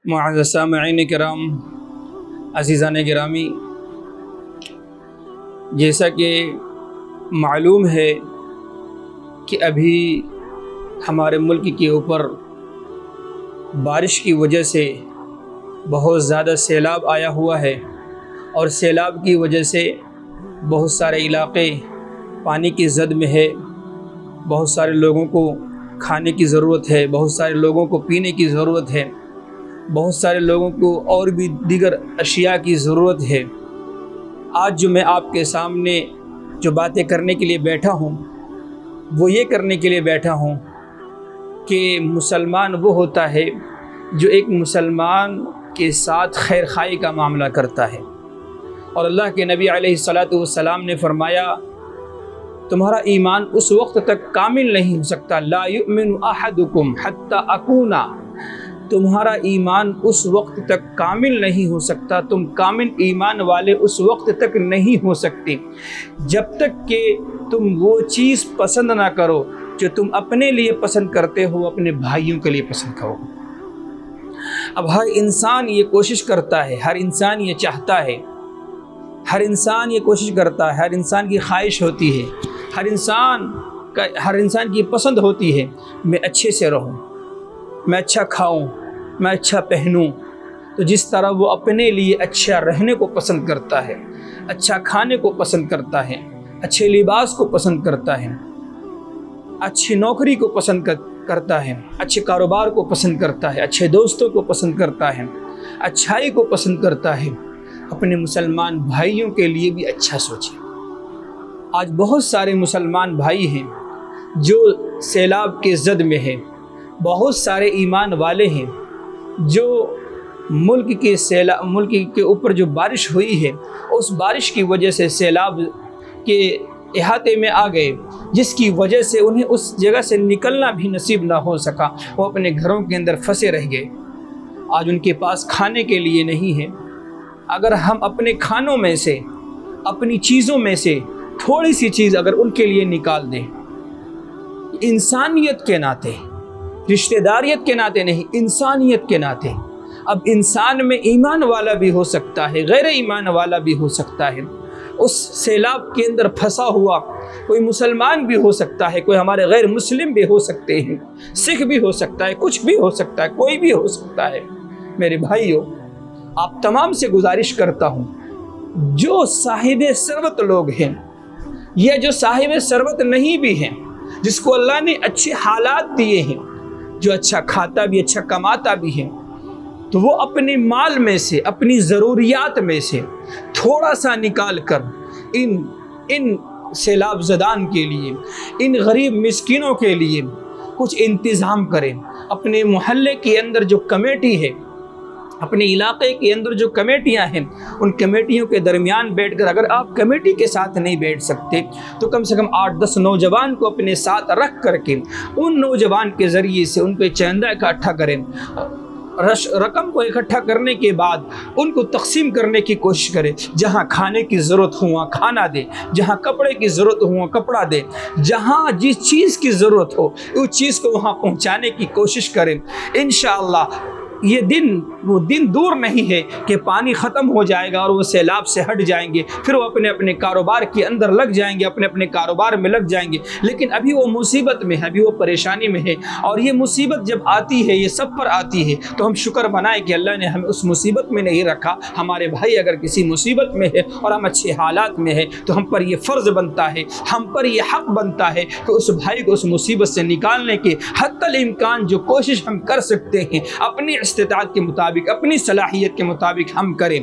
معزز سامعین کرام، عزیزان گرامی، جیسا کہ معلوم ہے کہ ابھی ہمارے ملک کے اوپر بارش کی وجہ سے بہت زیادہ سیلاب آیا ہوا ہے، اور سیلاب کی وجہ سے بہت سارے علاقے پانی کی زد میں ہے۔ بہت سارے لوگوں کو کھانے کی ضرورت ہے، بہت سارے لوگوں کو پینے کی ضرورت ہے، بہت سارے لوگوں کو اور بھی دیگر اشیاء کی ضرورت ہے۔ آج جو میں آپ کے سامنے جو باتیں کرنے کے لیے بیٹھا ہوں، وہ یہ کرنے کے لیے بیٹھا ہوں کہ مسلمان وہ ہوتا ہے جو ایک مسلمان کے ساتھ خیر خواہی کا معاملہ کرتا ہے۔ اور اللہ کے نبی علیہ السلام نے فرمایا، تمہارا ایمان اس وقت تک کامل نہیں ہو سکتا، لا یؤمن احدکم حتی اکونا، تمہارا ایمان اس وقت تک کامل نہیں ہو سکتا، تم کامل ایمان والے اس وقت تک نہیں ہو سکتے جب تک کہ تم وہ چیز پسند نہ کرو جو تم اپنے لیے پسند کرتے ہو، اپنے بھائیوں کے لیے پسند کرو۔ اب ہر انسان یہ کوشش کرتا ہے، ہر انسان یہ چاہتا ہے، ہر انسان یہ کوشش کرتا ہے، ہر انسان کی خواہش ہوتی ہے، ہر انسان کی پسند ہوتی ہے، میں اچھے سے رہوں، میں اچھا کھاؤں، میں اچھا پہنوں۔ تو جس طرح وہ اپنے لیے اچھا رہنے کو پسند کرتا ہے، اچھا کھانے کو پسند کرتا ہے، اچھے لباس کو پسند کرتا ہے، اچھی نوکری کو پسند کرتا ہے، اچھے کاروبار کو پسند کرتا ہے، اچھے دوستوں کو پسند کرتا ہے، اچھائی کو پسند کرتا ہے، اپنے مسلمان بھائیوں کے لیے بھی اچھا سوچے۔ آج بہت سارے مسلمان بھائی ہیں جو سیلاب کے زد میں ہیں، بہت سارے ایمان والے ہیں جو ملک کے اوپر جو بارش ہوئی ہے، اس بارش کی وجہ سے سیلاب کے احاطے میں آ گئے، جس کی وجہ سے انہیں اس جگہ سے نکلنا بھی نصیب نہ ہو سکا، وہ اپنے گھروں کے اندر پھنسے رہ گئے۔ آج ان کے پاس کھانے کے لیے نہیں ہے۔ اگر ہم اپنے کھانوں میں سے، اپنی چیزوں میں سے تھوڑی سی چیز اگر ان کے لیے نکال دیں، انسانیت کے ناطے، رشتہ داریت کے ناطے نہیں، انسانیت کے ناطے، اب انسان میں ایمان والا بھی ہو سکتا ہے، غیر ایمان والا بھی ہو سکتا ہے۔ اس سیلاب کے اندر پھنسا ہوا کوئی مسلمان بھی ہو سکتا ہے، کوئی ہمارے غیر مسلم بھی ہو سکتے ہیں، سکھ بھی ہو سکتا ہے، کچھ بھی ہو سکتا ہے، کوئی بھی ہو سکتا ہے۔ میرے بھائیوں، آپ تمام سے گزارش کرتا ہوں، جو صاحب ثروت لوگ ہیں یا جو صاحب ثروت نہیں بھی ہیں، جس کو اللہ نے اچھے حالات دیے ہیں، جو اچھا کھاتا بھی، اچھا کماتا بھی ہے، تو وہ اپنے مال میں سے، اپنی ضروریات میں سے تھوڑا سا نکال کر ان سیلاب زدان کے لیے، ان غریب مسکینوں کے لیے کچھ انتظام کریں۔ اپنے محلے کے اندر جو کمیٹی ہے، اپنے علاقے کے اندر جو کمیٹیاں ہیں، ان کمیٹیوں کے درمیان بیٹھ کر، اگر آپ کمیٹی کے ساتھ نہیں بیٹھ سکتے تو کم سے کم 8-10 نوجوان کو اپنے ساتھ رکھ کر کے ان نوجوان کے ذریعے سے ان پہ چندہ اکٹھا کریں۔ رقم کو اکٹھا کرنے کے بعد ان کو تقسیم کرنے کی کوشش کرے، جہاں کھانے کی ضرورت ہو وہاں کھانا دے، جہاں کپڑے کی ضرورت ہو وہاں کپڑا دے، جہاں جس چیز کی ضرورت ہو اس چیز کو وہاں پہنچانے کی کوشش کریں۔ انشاءاللہ وہ دن دور نہیں ہے کہ پانی ختم ہو جائے گا اور وہ سیلاب سے ہٹ جائیں گے، پھر وہ اپنے اپنے کاروبار کے اندر لگ جائیں گے، اپنے اپنے کاروبار میں لگ جائیں گے۔ لیکن ابھی وہ مصیبت میں ہے، ابھی وہ پریشانی میں ہے، اور یہ مصیبت جب آتی ہے، یہ سب پر آتی ہے، تو ہم شکر منائیں کہ اللہ نے ہمیں اس مصیبت میں نہیں رکھا۔ ہمارے بھائی اگر کسی مصیبت میں ہے اور ہم اچھے حالات میں ہیں تو ہم پر یہ فرض بنتا ہے، ہم پر یہ حق بنتا ہے کہ اس بھائی کو اس مصیبت سے نکالنے کے حتی الامکان جو کوشش ہم کر سکتے ہیں، اپنی استطاعت کے مطابق، اپنی صلاحیت کے مطابق ہم کریں۔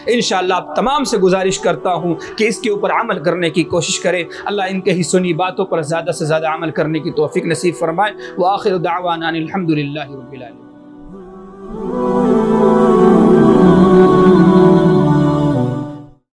انشاءاللہ آپ تمام سے گزارش کرتا ہوں کہ اس کے اوپر عمل کرنے کی کوشش کریں۔ اللہ ان کہی سنی باتوں پر زیادہ سے زیادہ عمل کرنے کی توفیق نصیب فرمائے۔ وآخر دعوانا ان الحمدللہ رب العالمین۔